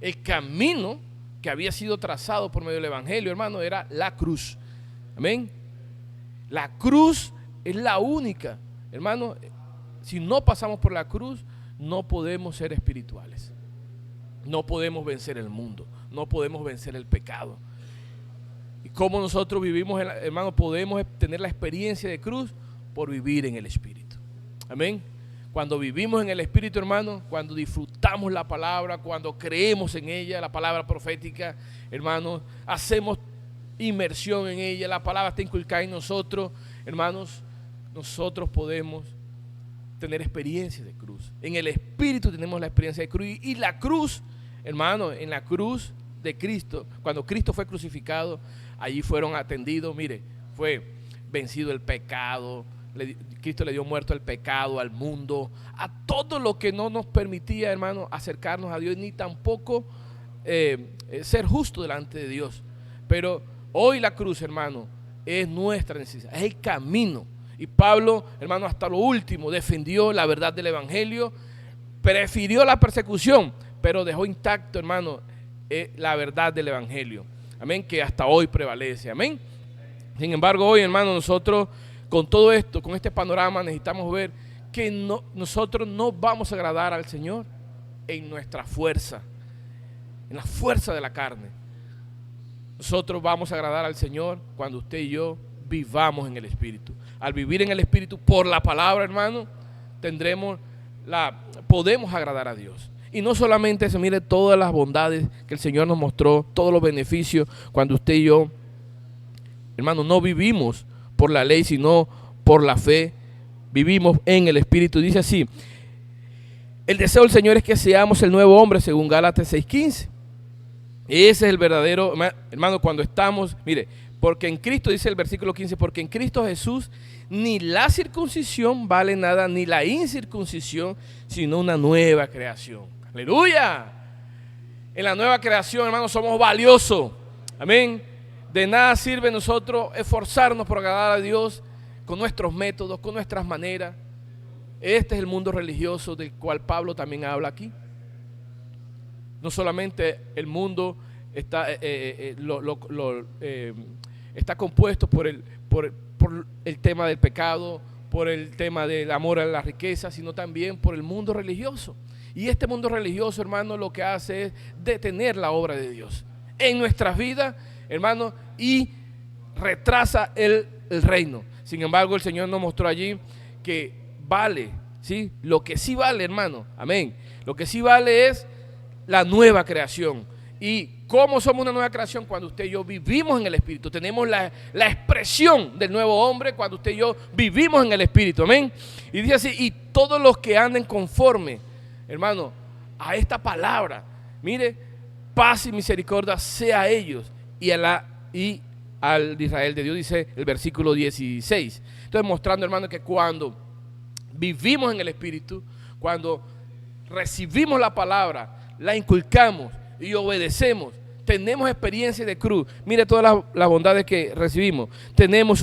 El camino que había sido trazado por medio del Evangelio, hermano, era la cruz. Amén. La cruz es la única, hermano. Si no pasamos por la cruz, no podemos ser espirituales. No podemos vencer el mundo, no podemos vencer el pecado. Y cómo nosotros vivimos, hermano, podemos tener la experiencia de cruz por vivir en el Espíritu. Amén. Cuando vivimos en el Espíritu, hermano, cuando disfrutamos la palabra, cuando creemos en ella, la palabra profética, hermanos, hacemos inmersión en ella, la palabra está inculcada en nosotros, hermanos, nosotros podemos tener experiencia de cruz. En el Espíritu tenemos la experiencia de cruz. Y la cruz, hermano, en la cruz de Cristo, cuando Cristo fue crucificado, allí fueron atendidos, mire, fue vencido el pecado, Cristo le dio muerto al pecado, al mundo, a todo lo que no nos permitía, hermano, acercarnos a Dios, ni tampoco ser justo delante de Dios. Pero hoy la cruz, hermano, es nuestra necesidad, es el camino. Y Pablo, hermano, hasta lo último defendió la verdad del Evangelio, prefirió la persecución, pero dejó intacto, hermano, la verdad del Evangelio. Amén, que hasta hoy prevalece. Amén. Sin embargo, hoy, hermano, nosotros con todo esto, con este panorama, necesitamos ver que nosotros no vamos a agradar al Señor en nuestra fuerza, en la fuerza de la carne. Nosotros vamos a agradar al Señor cuando usted y yo vivamos en el Espíritu. Al vivir en el Espíritu por la palabra, hermano, podemos agradar a Dios. Y no solamente eso, mire todas las bondades que el Señor nos mostró, todos los beneficios, cuando usted y yo, hermano, no vivimos por la ley, sino por la fe, vivimos en el Espíritu. Dice así: el deseo del Señor es que seamos el nuevo hombre, según Gálatas 6:15. Ese es el verdadero, hermano, cuando estamos, mire, porque en Cristo, dice el versículo 15, porque en Cristo Jesús ni la circuncisión vale nada, ni la incircuncisión, sino una nueva creación. ¡Aleluya! En la nueva creación, hermano, somos valiosos. Amén. De nada sirve nosotros esforzarnos por agradar a Dios con nuestros métodos, con nuestras maneras. Este es el mundo religioso del cual Pablo también habla aquí. No solamente el mundo está, está compuesto por el tema del pecado, por el tema del amor a la riqueza, sino también por el mundo religioso. Y este mundo religioso, hermano, lo que hace es detener la obra de Dios en nuestras vidas, hermano, y retrasa el reino. Sin embargo, el Señor nos mostró allí que vale, ¿sí? Lo que sí vale, hermano, amén. Lo que sí vale es la nueva creación. ¿Y cómo somos una nueva creación? Cuando usted y yo vivimos en el Espíritu. Tenemos la expresión del nuevo hombre cuando usted y yo vivimos en el Espíritu, amén. Y dice así: y todos los que anden conforme, hermano, a esta palabra, mire, paz y misericordia sea a ellos y al Israel de Dios, dice el versículo 16. Entonces, mostrando, hermano, que cuando vivimos en el Espíritu, cuando recibimos la palabra, la inculcamos y obedecemos, tenemos experiencia de cruz. Mire todas las bondades que recibimos. Tenemos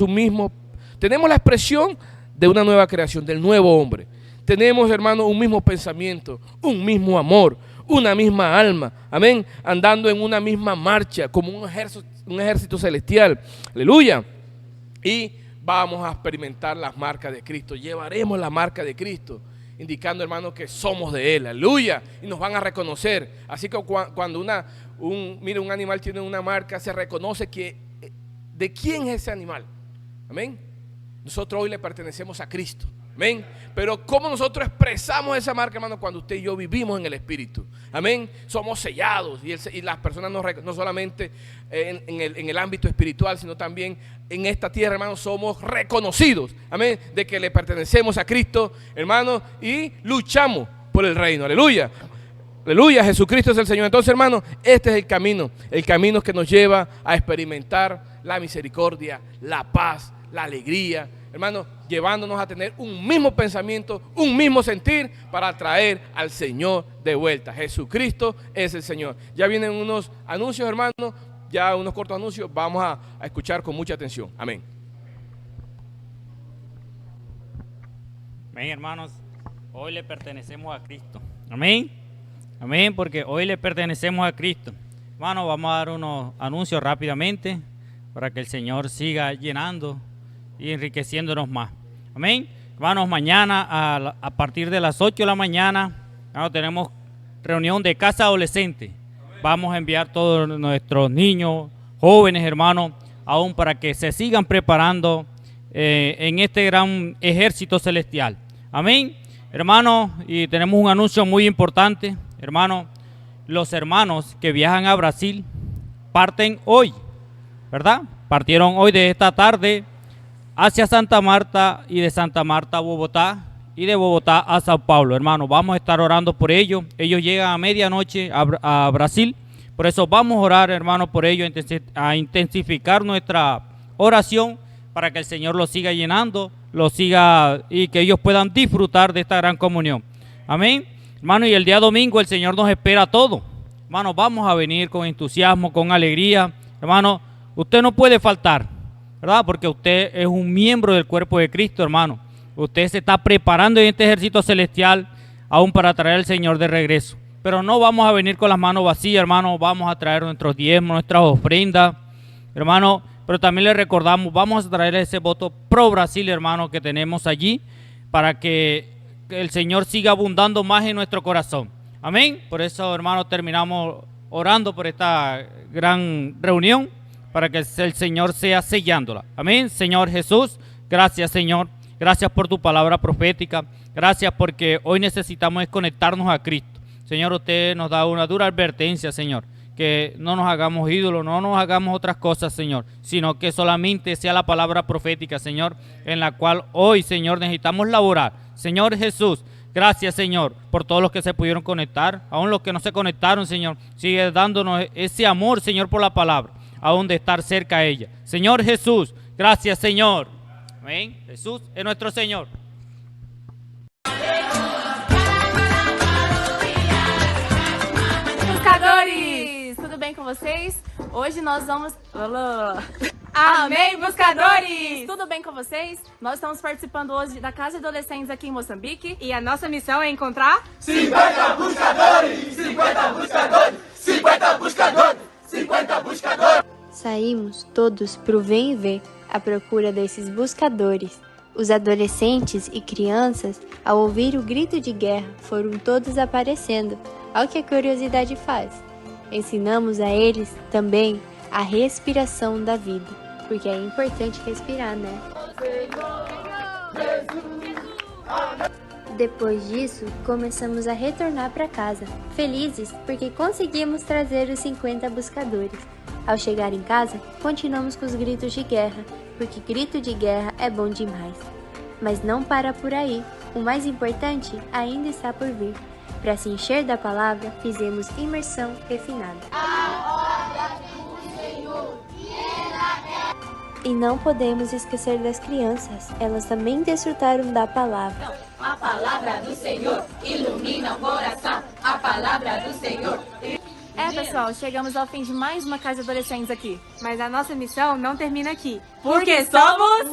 la expresión de una nueva creación, del nuevo hombre. Tenemos, hermano, un mismo pensamiento, un mismo amor, una misma alma, amén, andando en una misma marcha, como un ejército celestial, aleluya. Y vamos a experimentar las marcas de Cristo, llevaremos la marca de Cristo, indicando, hermano, que somos de Él, aleluya, y nos van a reconocer. Así que cuando un animal tiene una marca, se reconoce de quién es ese animal, amén. Nosotros hoy le pertenecemos a Cristo, amén. Pero cómo nosotros expresamos esa marca, hermano, cuando usted y yo vivimos en el Espíritu, amén. Somos sellados y las personas no solamente en el ámbito espiritual, sino también en esta tierra, hermano, somos reconocidos, amén, de que le pertenecemos a Cristo, hermano, y luchamos por el reino, aleluya. Aleluya, Jesucristo es el Señor. Entonces, hermano, este es el camino que nos lleva a experimentar la misericordia, la paz, la alegría, hermano, llevándonos a tener un mismo pensamiento, un mismo sentir para traer al Señor de vuelta. Jesucristo es el Señor. Ya vienen unos anuncios, hermano, ya unos cortos anuncios, vamos a escuchar con mucha atención. Amén. Amén, hermanos, hoy le pertenecemos a Cristo. Amén. Amén, porque hoy le pertenecemos a Cristo. Hermano, vamos a dar unos anuncios rápidamente para que el Señor siga llenando y enriqueciéndonos más. Amén. Hermanos, mañana a partir de las 8 de la mañana tenemos reunión de casa adolescente. Vamos a enviar todos nuestros niños, jóvenes, hermanos, aún para que se sigan preparando en este gran ejército celestial. Amén. Hermanos, y tenemos un anuncio muy importante. Hermanos, los hermanos que viajan a Brasil parten hoy, ¿verdad? Partieron hoy de esta tarde hacia Santa Marta y de Santa Marta a Bogotá y de Bogotá a Sao Paulo. Hermanos, vamos a estar orando por ellos. Ellos llegan a medianoche a Brasil. Por eso vamos a orar, hermanos, por ellos, a intensificar nuestra oración para que el Señor los siga llenando, los siga y que ellos puedan disfrutar de esta gran comunión. Amén. Hermano, y el día domingo el Señor nos espera todo. Hermano, vamos a venir con entusiasmo, con alegría. Hermano, usted no puede faltar, ¿verdad? Porque usted es un miembro del cuerpo de Cristo, hermano. Usted se está preparando en este ejército celestial aún para traer al Señor de regreso. Pero no vamos a venir con las manos vacías, hermano. Vamos a traer nuestros diezmos, nuestras ofrendas, hermano. Pero también le recordamos, vamos a traer ese voto pro Brasil, hermano, que tenemos allí, para que el Señor siga abundando más en nuestro corazón. Amén. Por eso, hermano, terminamos orando por esta gran reunión, para que el Señor sea sellándola. Amén. Señor Jesús, gracias, Señor. Gracias por tu palabra profética. Gracias porque hoy necesitamos conectarnos a Cristo. Señor, usted nos da una dura advertencia, Señor, que no nos hagamos ídolos, no nos hagamos otras cosas, Señor, sino que solamente sea la palabra profética, Señor, en la cual hoy, Señor, necesitamos laborar. Señor Jesús, gracias, Señor, por todos los que se pudieron conectar, aún los que no se conectaron, Señor, sigue dándonos ese amor, Señor, por la palabra, aún de estar cerca a ella. Señor Jesús, gracias, Señor. Amén. Jesús es nuestro Señor. Buscadores, tudo bem com vocês? Hoje nós vamos... Amém, buscadores! Tudo bem com vocês? Nós estamos participando hoje da Casa de Adolescentes aqui em Moçambique. E a nossa missão é encontrar 50 buscadores! 50 buscadores! 50 buscadores! 50 buscadores! Saímos todos pro Vem e Ver à procura desses buscadores. Os adolescentes e crianças, ao ouvir o grito de guerra, foram todos aparecendo, ao que a curiosidade faz. Ensinamos a eles também a respiração da vida, porque é importante respirar, né? Depois disso, começamos a retornar para casa, felizes porque conseguimos trazer os 50 buscadores. Ao chegar em casa, continuamos com os gritos de guerra, porque grito de guerra é bom demais. Mas não para por aí, o mais importante ainda está por vir. Para se encher da palavra, fizemos imersão refinada. E não podemos esquecer das crianças, elas também desfrutaram da palavra. A palavra do Senhor ilumina o coração. A palavra do Senhor. Pessoal, chegamos ao fim de mais uma Casa de Adolescentes aqui. Mas a nossa missão não termina aqui. Porque somos...